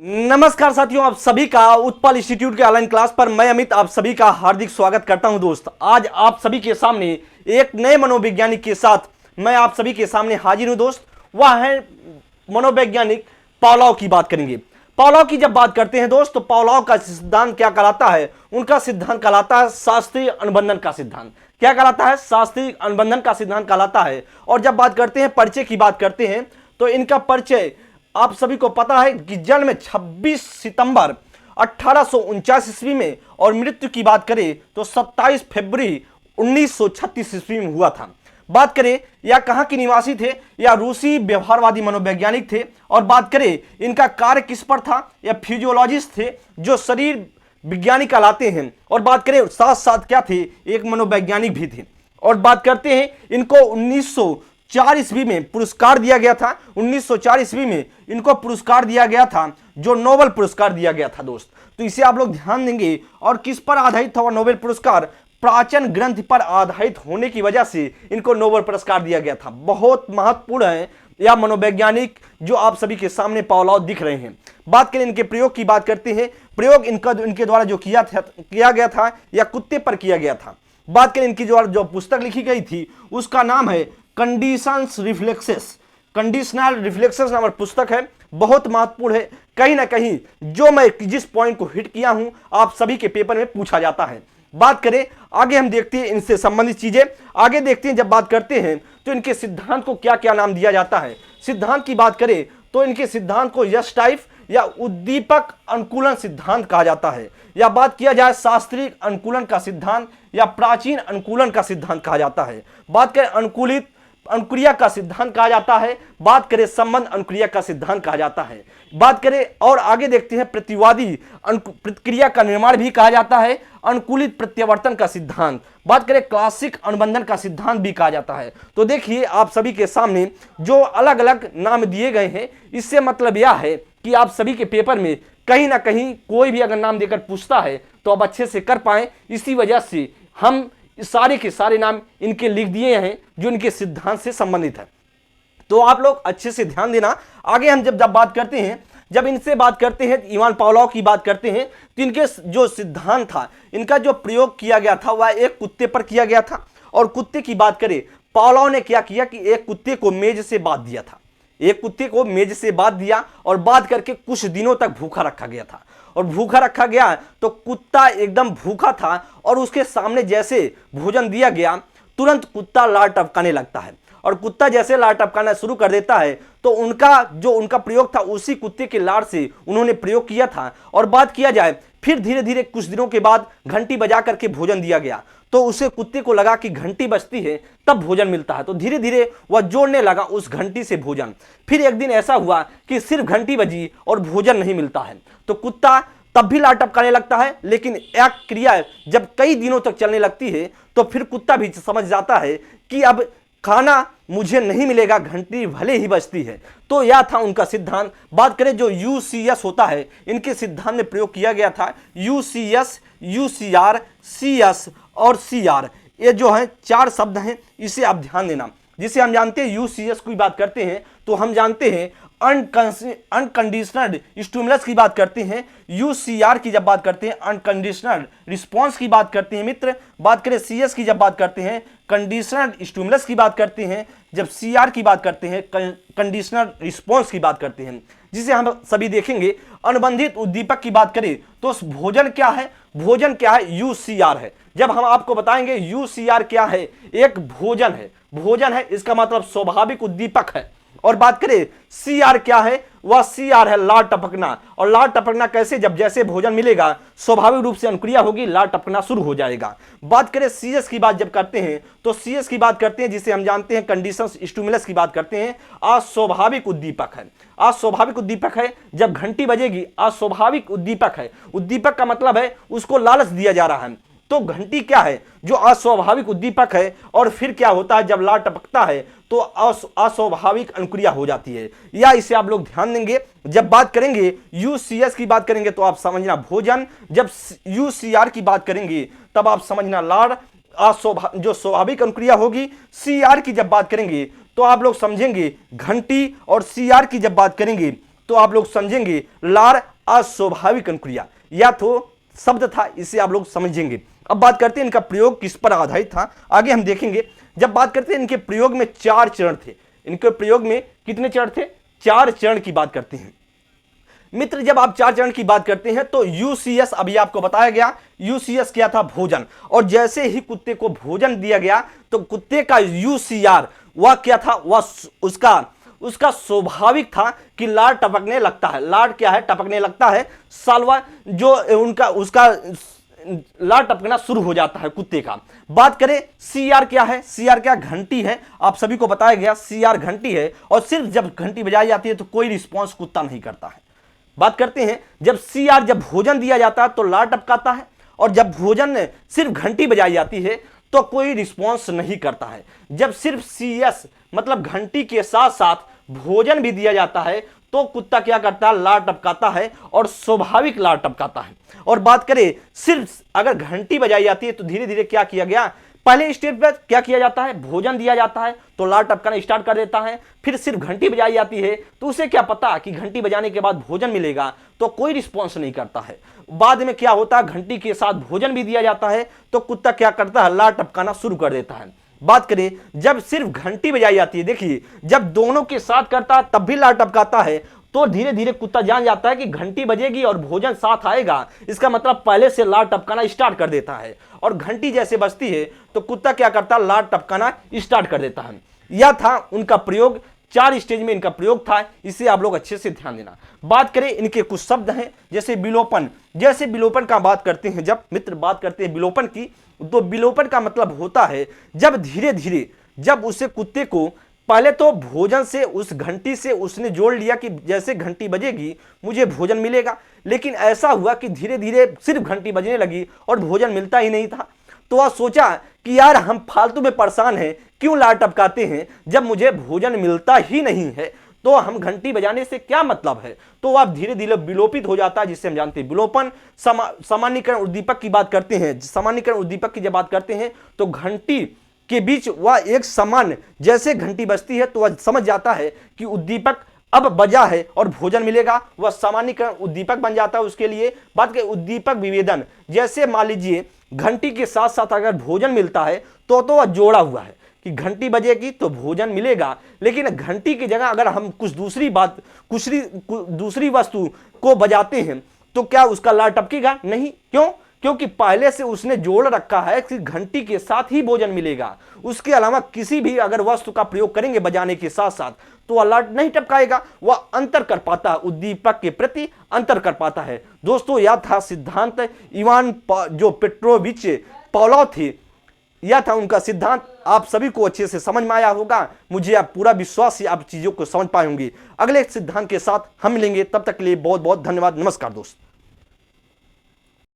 नमस्कार साथियों, आप सभी का उत्पल इंस्टीट्यूट के ऑनलाइन क्लास पर मैं अमित आप सभी का हार्दिक स्वागत करता हूं। दोस्त, आज आप सभी के सामने एक नए मनोवैज्ञानिक के साथ मैं आप सभी के सामने हाजिर हूं। दोस्त, वह है मनोवैज्ञानिक पावलोव की बात करेंगे। पावलोव की जब बात करते हैं दोस्त, तो पावलोव का सिद्धांत क्या कहलाता है? उनका सिद्धांत कहलाता है शास्त्रीय अनुबंधन का सिद्धांत। क्या कहलाता है? शास्त्रीय अनुबंधन का सिद्धांत कहलाता है। और जब बात करते हैं परिचय की बात करते हैं, तो इनका परिचय आप सभी को पता है कि जन्म 26 सितंबर 1849 ईस्वी में और मृत्यु की बात करें तो 27 फरवरी 1936 ईस्वी में हुआ था। बात करें या कहां के निवासी थे, या रूसी व्यवहारवादी मनोवैज्ञानिक थे। और बात करें इनका कार्य किस पर था, या फिजियोलॉजिस्ट थे जो शरीर विज्ञानी कहलाते हैं। और बात करें साथ साथ क्या थे, एक मनोवैज्ञानिक भी थे। और बात करते हैं इनको 1904 ईस्वी में पुरस्कार दिया गया था। 1904 ईस्वी में इनको पुरस्कार दिया गया था, जो नोबेल पुरस्कार दिया गया था। दोस्त, तो इसे आप लोग ध्यान देंगे। और किस पर आधारित था वह नोबेल पुरस्कार? प्राचीन ग्रंथ पर आधारित होने की वजह से इनको नोबेल पुरस्कार दिया गया था। बहुत महत्वपूर्ण है यह मनोवैज्ञानिक जो आप सभी के सामने पावलोव दिख रहे हैं। बात करें इनके प्रयोग की बात करते हैं। प्रयोग इनके द्वारा जो किया गया था या कुत्ते पर किया गया था। बात करें इनकी जो पुस्तक लिखी गई थी उसका नाम है कंडीशंस रिफ्लेक्सेस। कंडीशनल रिफ्लेक्सेस नाम पुस्तक है, बहुत महत्वपूर्ण है। कहीं ना कहीं जो मैं जिस पॉइंट को हिट किया हूं आप सभी के पेपर में पूछा जाता है। बात करें आगे, हम देखते हैं इनसे संबंधित चीजें आगे देखते हैं। जब बात करते हैं तो इनके सिद्धांत को क्या क्या नाम दिया जाता है। सिद्धांत की बात करें तो इनके सिद्धांत को यश टाइप या उद्दीपक अनुकूलन सिद्धांत कहा जाता है। या बात किया जाए शास्त्रीय अनुकूलन का सिद्धांत या प्राचीन अनुकूलन का सिद्धांत कहा जाता है। बात करें अनुकूलित अनुक्रिया का सिद्धांत कहा जाता है। बात करें संबंध अनुक्रिया का सिद्धांत कहा जाता है। बात करें और आगे देखते हैं प्रतिवादी प्रतिक्रिया का निर्माण भी कहा जाता है। अनुकूलित प्रत्यावर्तन का सिद्धांत, बात करें क्लासिक अनुबंधन का सिद्धांत भी कहा जाता है। तो देखिए आप सभी के सामने जो अलग अलग नाम दिए गए हैं, इससे मतलब यह है कि आप सभी के पेपर में कहीं ना कहीं कोई भी अगर नाम देकर पूछता है तो आप अच्छे से कर पाए। इसी वजह से हम सारे के सारे नाम इनके लिख दिए हैं जो इनके सिद्धांत से संबंधित है। तो आप लोग अच्छे से ध्यान देना। आगे हम जब बात करते हैं, जब इनसे बात करते हैं, इवान पावलोव की बात करते हैं, तो इनके जो सिद्धांत था, इनका जो प्रयोग किया गया था वह एक कुत्ते पर किया गया था। और कुत्ते की बात करें, पावलोव ने क्या किया कि एक कुत्ते को मेज से बांध दिया था। एक कुत्ते को मेज से बांध दिया और बांध करके कुछ दिनों तक भूखा रखा गया था। और भूखा रखा गया तो कुत्ता एकदम भूखा था और उसके सामने जैसे भोजन दिया गया तुरंत कुत्ता लार टपकाने लगता है। और कुत्ता जैसे लार टपकाना शुरू कर देता है तो उनका प्रयोग था उसी कुत्ते के लार से उन्होंने प्रयोग किया था। और बात किया जाए फिर धीरे धीरे कुछ दिनों के बाद घंटी बजा करके भोजन दिया गया, तो उसे कुत्ते को लगा कि घंटी बजती है तब भोजन मिलता है, तो धीरे धीरे वह जोड़ने लगा उस घंटी से भोजन। फिर एक दिन ऐसा हुआ कि सिर्फ घंटी बजी और भोजन नहीं मिलता है, तो कुत्ता तब भी लार टपकाने लगता है। लेकिन यह क्रिया जब कई दिनों तक चलने लगती है तो फिर कुत्ता भी समझ जाता है कि अब खाना मुझे नहीं मिलेगा, घंटी भले ही बजती है। तो यह था उनका सिद्धांत। बात करें जो यूसीएस होता है, इनके सिद्धांत में प्रयोग किया गया था यूसीएस, यूसीआर, सीएस और सीआर। ये जो है चार शब्द हैं, इसे आप ध्यान देना। जिसे हम जानते हैं यूसीएस की बात करते हैं तो हम जानते हैं अनकंडीशनल स्टिमुलस की बात करते हैं। यूसीआर की जब बात करते हैं अनकंडीशनल रिस्पांस की बात करते हैं मित्र। बात करें सीएस की जब बात करते हैं कंडीशनल स्टिमुलस की बात करते हैं। जब सीआर की बात करते हैं कंडीशनल रिस्पांस की बात करते हैं, जिसे हम सभी देखेंगे। अनुबंधित उद्दीपक की बात करें तो भोजन क्या है? भोजन क्या है? यूसीआर है। जब हम आपको बताएंगे यूसीआर क्या है, एक भोजन है। भोजन है इसका मतलब स्वाभाविक उद्दीपक है। और बात करें सीआर क्या है, वह सीआर है लार टपकना। और लार टपकना कैसे? जब जैसे भोजन मिलेगा स्वाभाविक रूप से अनुक्रिया होगी, लार टपकना शुरू हो जाएगा। बात करें सीएस की बात जब करते हैं तो सीएस की बात करते हैं जिसे हम जानते हैं कंडीशन स्टिमुलस की बात करते हैं। अस्वाभाविक उद्दीपक है। अस्वाभाविक उद्दीपक है जब घंटी बजेगी, अस्वाभाविक उद्दीपक है। उद्दीपक का मतलब है उसको लालच दिया जा रहा है। तो घंटी क्या है? जो अस्वाभाविक उद्दीपक है। और फिर क्या होता है? जब लार टपकता है तो अस्वाभाविक अनुक्रिया हो जाती है। या इसे आप लोग ध्यान देंगे। जब बात करेंगे यूसीएस की बात करेंगे तो आप समझना भोजन, जब यूसीआर की बात करेंगे तब आप समझना लार, जो स्वाभाविक अनुक्रिया होगी। सीआर की जब बात करेंगे तो आप लोग समझेंगे घंटी, और सीआर की जब बात करेंगे तो आप लोग समझेंगे लार अस्वाभाविक अनुक्रिया, या तो शब्द था, इसे आप लोग समझेंगे। अब बात करते हैं इनका प्रयोग किस पर आधारित था, आगे हम देखेंगे। जब बात करते हैं इनके प्रयोग में 4 चरण थे, इनके प्रयोग में कितने चरण थे, 4 चरण की बात करते हैं मित्र। जब आप 4 चरण की बात करते हैं तो यूसीएस, अभी आपको बताया गया यूसीएस क्या था, भोजन। और जैसे ही कुत्ते को भोजन दिया गया तो कुत्ते का यूसीआर वह क्या था, वह उसका स्वाभाविक था कि लार टपकने लगता है। लार क्या है, टपकने लगता है। सालवा जो उसका लार टपकना शुरू हो जाता है कुत्ते का। बात करें सीआर क्या है, सीआर क्या, घंटी है। आप सभी को बताया गया सीआर घंटी है, और सिर्फ जब घंटी बजाई जाती है तो कोई रिस्पॉन्स कुत्ता नहीं करता है। बात करते हैं जब सीआर, जब भोजन दिया जाता है तो लार टपकाता है, और जब भोजन सिर्फ घंटी बजाई जाती है तो कोई रिस्पॉन्स नहीं करता है। जब सिर्फ सीएस मतलब घंटी के साथ साथ भोजन भी दिया जाता है तो कुत्ता क्या करता है, लार टपकाता है, और स्वाभाविक लार टपकाता है। और बात करें सिर्फ अगर घंटी बजाई जाती है तो धीरे धीरे क्या किया गया, पहले स्टेप पर क्या किया जाता है, भोजन दिया जाता है तो लार टपकाना स्टार्ट कर देता है। फिर सिर्फ घंटी बजाई जाती है तो उसे क्या पता कि घंटी बजाने के बाद भोजन मिलेगा, तो कोई रिस्पॉन्स नहीं करता है। बाद में क्या होता है, घंटी के साथ भोजन भी दिया जाता है तो कुत्ता क्या करता है, लार टपकाना शुरू कर देता है। बात करें जब सिर्फ घंटी बजाई जाती है, देखिए जब दोनों के साथ करता है तब भी लार टपकाता है, तो धीरे धीरे कुत्ता जान जाता है कि घंटी बजेगी और भोजन साथ आएगा, इसका मतलब पहले से लार टपकाना स्टार्ट कर देता है। और घंटी जैसे बजती है तो कुत्ता क्या करता है, लार टपकाना स्टार्ट कर देता है। यह था उनका प्रयोग, 4 स्टेज में इनका प्रयोग था, इसे आप लोग अच्छे से ध्यान देना। बात करें इनके कुछ शब्द हैं जैसे विलोपन। जैसे विलोपन का बात करते हैं, जब मित्र बात करते हैं विलोपन की, तो विलोपन का मतलब होता है जब धीरे धीरे जब उसे कुत्ते को पहले तो भोजन से उस घंटी से उसने जोड़ लिया कि जैसे घंटी बजेगी मुझे भोजन मिलेगा, लेकिन ऐसा हुआ कि धीरे धीरे सिर्फ घंटी बजने लगी और भोजन मिलता ही नहीं था। तो वह सोचा कि यार हम फालतू में परेशान हैं, क्यों लार टपकाते हैं जब मुझे भोजन मिलता ही नहीं है, तो हम घंटी बजाने से क्या मतलब है। तो वह धीरे धीरे विलोपित हो जाता है, जिससे हम जानते हैं विलोपन। सामान्यीकरण उद्दीपक की बात करते हैं, सामान्यीकरण उद्दीपक की जब बात करते हैं तो घंटी के बीच वह एक समान, जैसे घंटी बजती है तो वह समझ जाता है कि उद्दीपक अब बजा है और भोजन मिलेगा, वह सामान्यीकरण उद्दीपक बन जाता है उसके लिए। बात करें उद्दीपक विभेदन, जैसे मान लीजिए घंटी के साथ साथ अगर भोजन मिलता है तो वह जोड़ा हुआ है कि घंटी बजेगी तो भोजन मिलेगा, लेकिन घंटी की जगह अगर हम कुछ दूसरी वस्तु को बजाते हैं तो क्या उसका लार टपकेगा, नहीं। क्यों, क्योंकि पहले से उसने जोड़ रखा है कि घंटी के साथ ही भोजन मिलेगा, उसके अलावा किसी भी अगर वस्तु का प्रयोग करेंगे बजाने के साथ साथ तो वह लार नहीं टपकाएगा, वह अंतर कर पाता है, उद्दीपक के प्रति अंतर कर पाता है। दोस्तों यह था सिद्धांत इवान जो पेट्रोविच पावलोव थे, यह था उनका सिद्धांत। आप सभी को अच्छे से समझ में आया होगा, मुझे आप पूरा विश्वास है आप चीजों को समझ पाए होंगे। अगले सिद्धांत के साथ हम मिलेंगे, तब तक के लिए बहुत बहुत धन्यवाद। नमस्कार दोस्त।